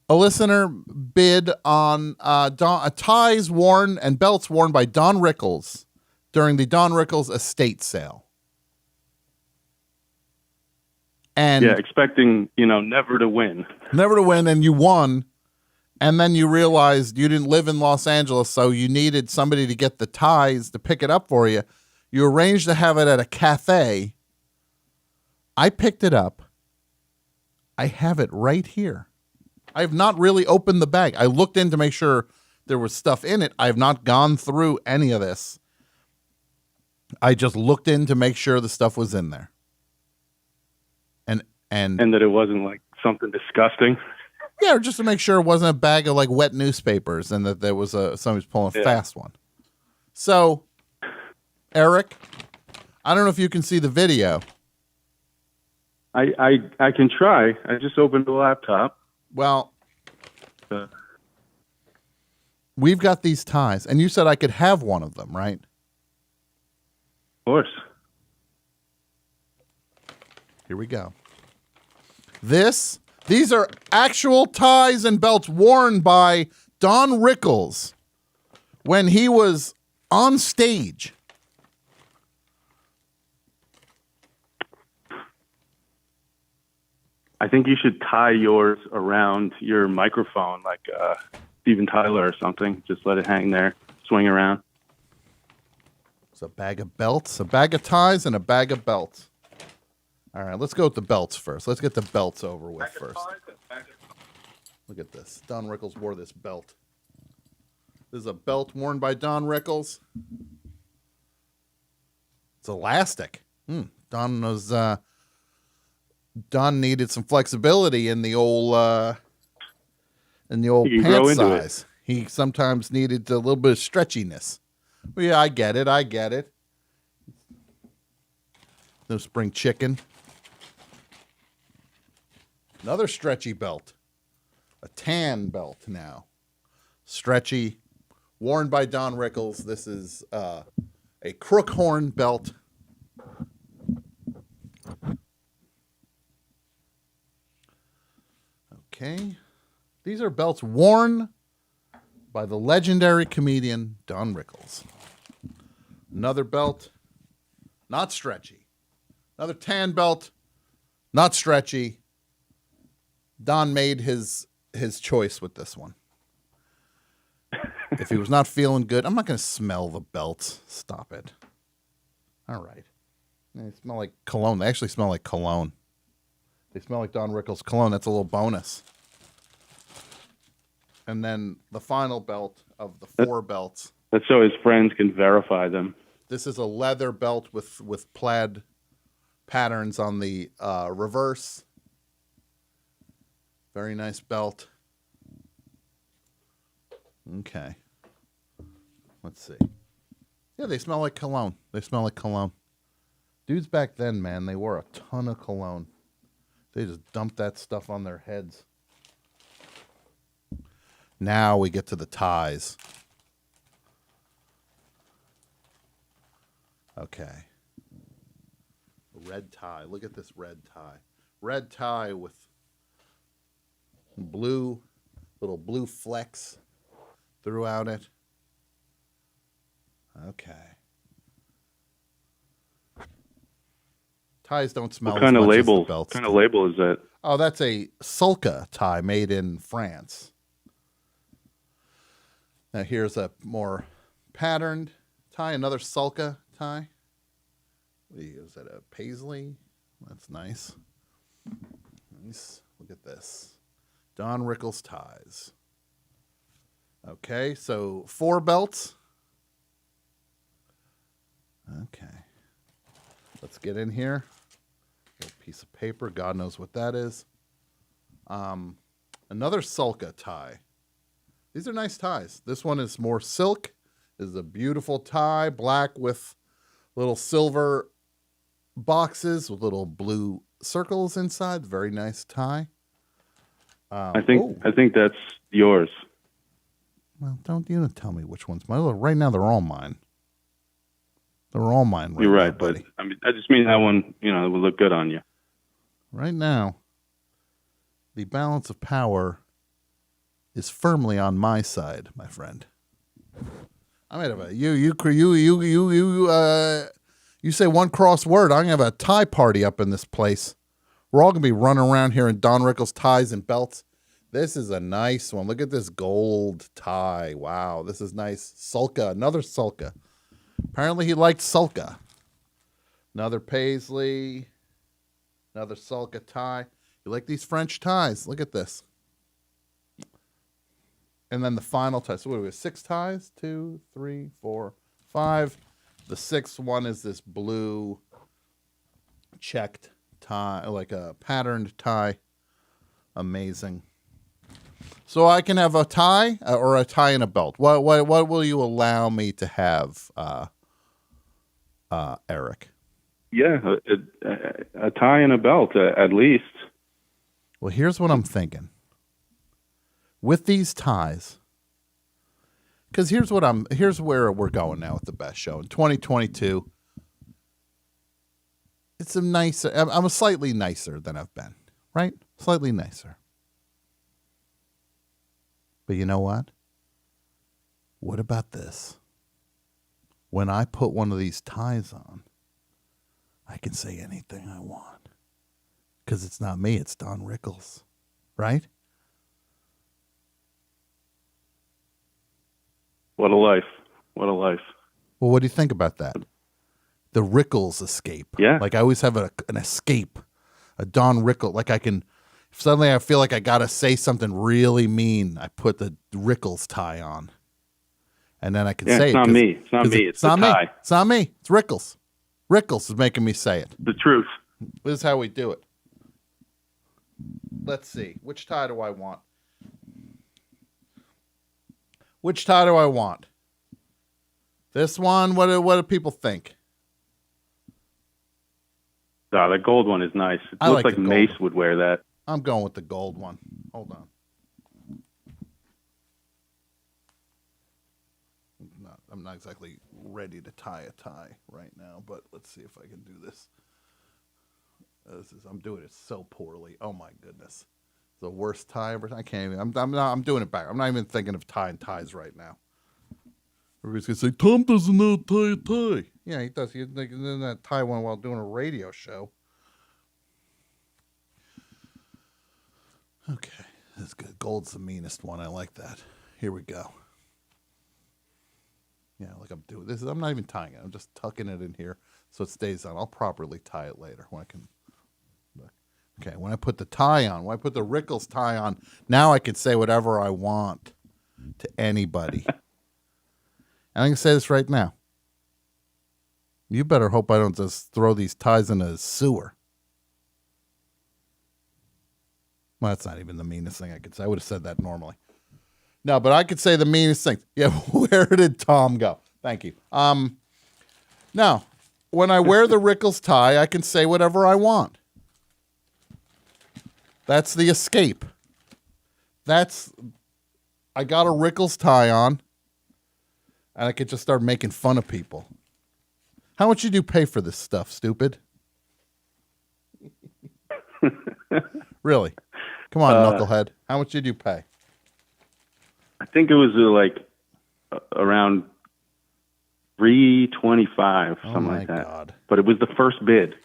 A listener bid on ties worn and belts worn by Don Rickles during the Don Rickles estate sale. And yeah, expecting, never to win. Never to win, and you won. And then you realized you didn't live in Los Angeles, so you needed somebody to get the ties to pick it up for you. You arranged to have it at a cafe. I picked it up. I have it right here. I have not really opened the bag. I looked in to make sure there was stuff in it. I have not gone through any of this. I just looked in to make sure the stuff was in there. And that it wasn't like something disgusting. Yeah, just to make sure it wasn't a bag of like wet newspapers and that there was somebody's pulling a fast one. So, Eric, I don't know if you can see the video. I can try. I just opened the laptop. Well, we've got these ties, and you said I could have one of them, right? Of course. Here we go. These are actual ties and belts worn by Don Rickles when he was on stage. I think you should tie yours around your microphone like Steven Tyler or something. Just let it hang there, swing around. It's a bag of belts, a bag of ties, and a bag of belts. All right, let's go with the belts first. Let's get the belts over with first. Look at this. Don Rickles wore this belt. This is a belt worn by Don Rickles. It's elastic. Don needed some flexibility in the old pant size. He sometimes needed a little bit of stretchiness. Well, yeah, I get it. No spring chicken. Another stretchy belt. A tan belt now. Stretchy. Worn by Don Rickles. This is a crookhorn belt. Okay. These are belts worn by the legendary comedian Don Rickles. Another belt. Not stretchy. Another tan belt. Not stretchy. Don made his choice with this one. If he was not feeling good, I'm not going to smell the belts. Stop it. All right. They smell like cologne. They actually smell like cologne. They smell like Don Rickles cologne. That's a little bonus. And then the final belt of the four belts. That's so his friends can verify them. This is a leather belt with plaid patterns on the reverse. Very nice belt. Okay. Let's see. Yeah, they smell like cologne. Dudes back then, man, they wore a ton of cologne. They just dumped that stuff on their heads. Now we get to the ties. Okay. Red tie. Look at this red tie. Red tie with little blue flecks throughout it. Okay. Ties don't smell what kind as of much label? as the belts. What kind of label is that? Oh, that's a sulka tie made in France. Now here's a more patterned tie, another sulka tie. Is that a paisley? That's nice. Nice. Look at this. Don Rickles ties. Okay, so 4 belts. Okay. Let's get in here. A piece of paper. God knows what that is. Another sulka tie. These are nice ties. This one is more silk. This is a beautiful tie, black with little silver boxes with little blue circles inside. Very nice tie. I think that's yours. Well, don't you tell me which one's mine. Right now, they're all mine. They're all mine. Right You're right, now, buddy. but I just mean that one, it would look good on you. Right now, the balance of power is firmly on my side, my friend. I'm gonna have a you say one cross word, I'm gonna have a tie party up in this place. We're all gonna be running around here in Don Rickles ties and belts. This is a nice one. Look at this gold tie. Wow, this is nice. Sulka, another Sulka. Apparently he liked Sulka. Another Paisley. Another Sulka tie. You like these French ties? Look at this. And then the final tie. So what do we have? 6 ties? 2, 3, 4, 5. The sixth one is this blue checked tie, like a patterned tie. Amazing. So I can have a tie or a tie and a belt. What will you allow me to have, Eric? Yeah, a tie and a belt at least. Well, here's what I'm thinking. With these ties, because here's where we're going now with the best show in 2022. It's I'm a slightly nicer than I've been, right? Slightly nicer. But you know what? What about this? When I put one of these ties on, I can say anything I want. Because it's not me, it's Don Rickles. Right? What a life. What a life. Well, what do you think about that? The Rickles escape. Yeah. Like I always have an escape. A Don Rickles. Like I can, if suddenly I feel like I got to say something really mean, I put the Rickles tie on. And then I can say it's it. Not me. It's not me. It's the tie. Me. It's not me. It's Rickles. Rickles is making me say it. The truth. This is how we do it. Let's see. Which tie do I want? Which tie do I want? This one? What do people think? The gold one is nice. It looks like Mace would wear that. I'm going with the gold one. Hold on. I'm not exactly ready to tie a tie right now, but let's see if I can do this. I'm doing it so poorly. Oh my goodness, the worst tie ever. I can't even. I'm doing it back. I'm not even thinking of tying ties right now. Everybody's gonna say Tom doesn't know how to tie a tie. Yeah, he does. He's doing that tie one while doing a radio show. Okay, that's good. Gold's the meanest one. I like that. Here we go. Yeah, like I'm doing this. I'm not even tying it. I'm just tucking it in here so it stays on. I'll properly tie it later when I can. Okay, when I put the tie on, when I put the Rickles tie on, now I can say whatever I want to anybody. And I can say this right now. You better hope I don't just throw these ties in a sewer. Well, that's not even the meanest thing I could say. I would have said that normally. No, but I could say the meanest thing. Yeah, where did Tom go? Thank you. Now, when I wear the Rickles tie, I can say whatever I want. That's the escape. I got a Rickles tie on, and I could just start making fun of people. How much did you pay for this stuff, stupid? Really? Come on, knucklehead. How much did you pay? I think it was around $325, something like that. God. But it was the first bid,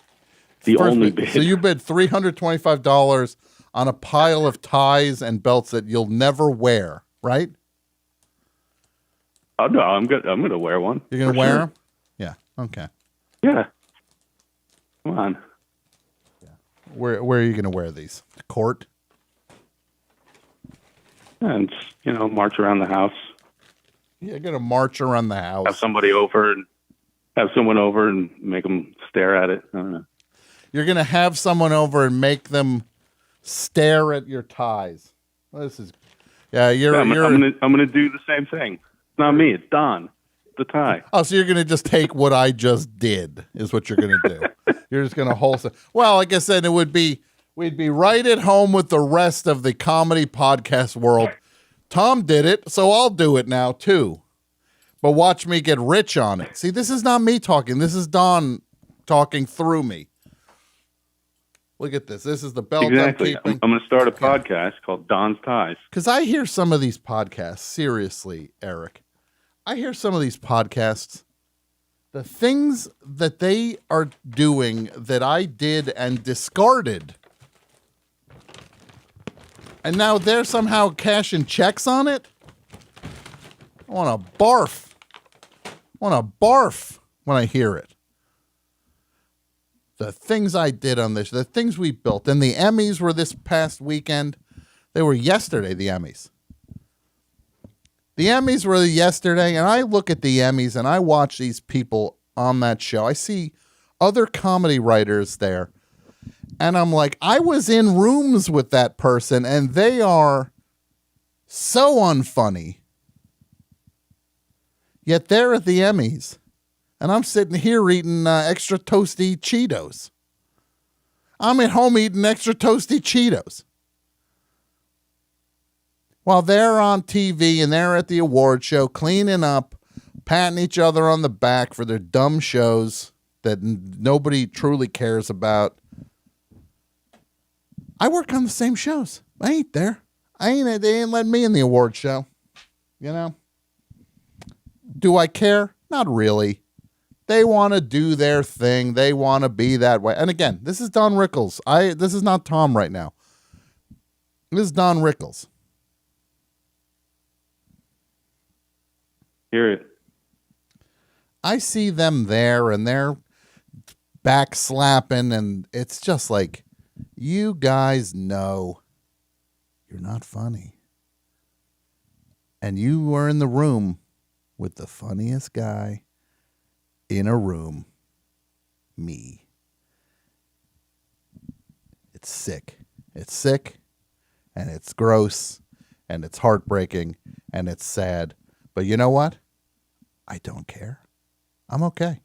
only bid. So you bid $325 on a pile of ties and belts that you'll never wear, right? Oh no, I'm gonna wear one. You're gonna wear them? Yeah. Okay. Yeah. Come on. Yeah. Where are you gonna wear these? Court? And march around the house. You're gonna march around the house. Have someone over and make them stare at it. I don't know. You're gonna have someone over and make them stare at your ties. Well, this is, I'm gonna do the same thing. It's not me. It's Don. It's the tie. Oh, so you're gonna just take what I just did? Is what you're gonna do? You're just gonna wholesale. Well, like I said, we'd be right at home with the rest of the comedy podcast world. Tom did it, so I'll do it now too. But watch me get rich on it. See, this is not me talking. This is Don talking through me. Look at this. This is the belt Exactly. I'm keeping. I'm going to start a podcast called Don's Ties. Because I hear some of these podcasts, seriously, Eric. I hear some of these podcasts, the things that they are doing that I did and discarded. And now they're somehow cashing checks on it? I want to barf. I want to barf when I hear it. The things I did on this, the things we built. And the Emmys were this past weekend. They were yesterday, the Emmys. The Emmys were yesterday, and I look at the Emmys and I watch these people on that show. I see other comedy writers there. And I'm like, I was in rooms with that person, and they are so unfunny. Yet they're at the Emmys. And I'm sitting here eating extra toasty Cheetos. I'm at home eating extra toasty Cheetos. While they're on TV and they're at the award show cleaning up, patting each other on the back for their dumb shows that nobody truly cares about. I work on the same shows. I ain't there. They ain't letting me in the award show. You know? Do I care? Not really. They want to do their thing. They want to be that way. And again, this is Don Rickles. This is not Tom right now. This is Don Rickles. Hear it. I see them there and they're back slapping, and it's just like, you guys know you're not funny. And you were in the room with the funniest guy in a room, me. It's sick. It's sick, and it's gross, and it's heartbreaking, and it's sad. But you know what? I don't care. I'm okay.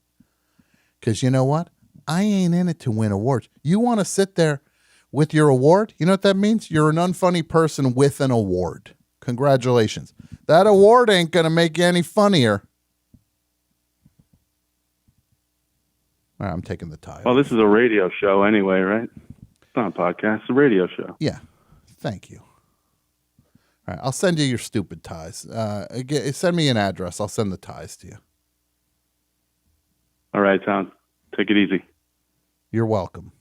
Because you know what? I ain't in it to win awards. You want to sit there with your award? You know what that means? You're an unfunny person with an award. Congratulations. That award ain't going to make you any funnier. All right, I'm taking the tie. Well, this is a radio show anyway, right? It's not a podcast. It's a radio show. Yeah. Thank you. All right, I'll send you your stupid ties. Send me an address. I'll send the ties to you. All right, Tom. Take it easy. You're welcome.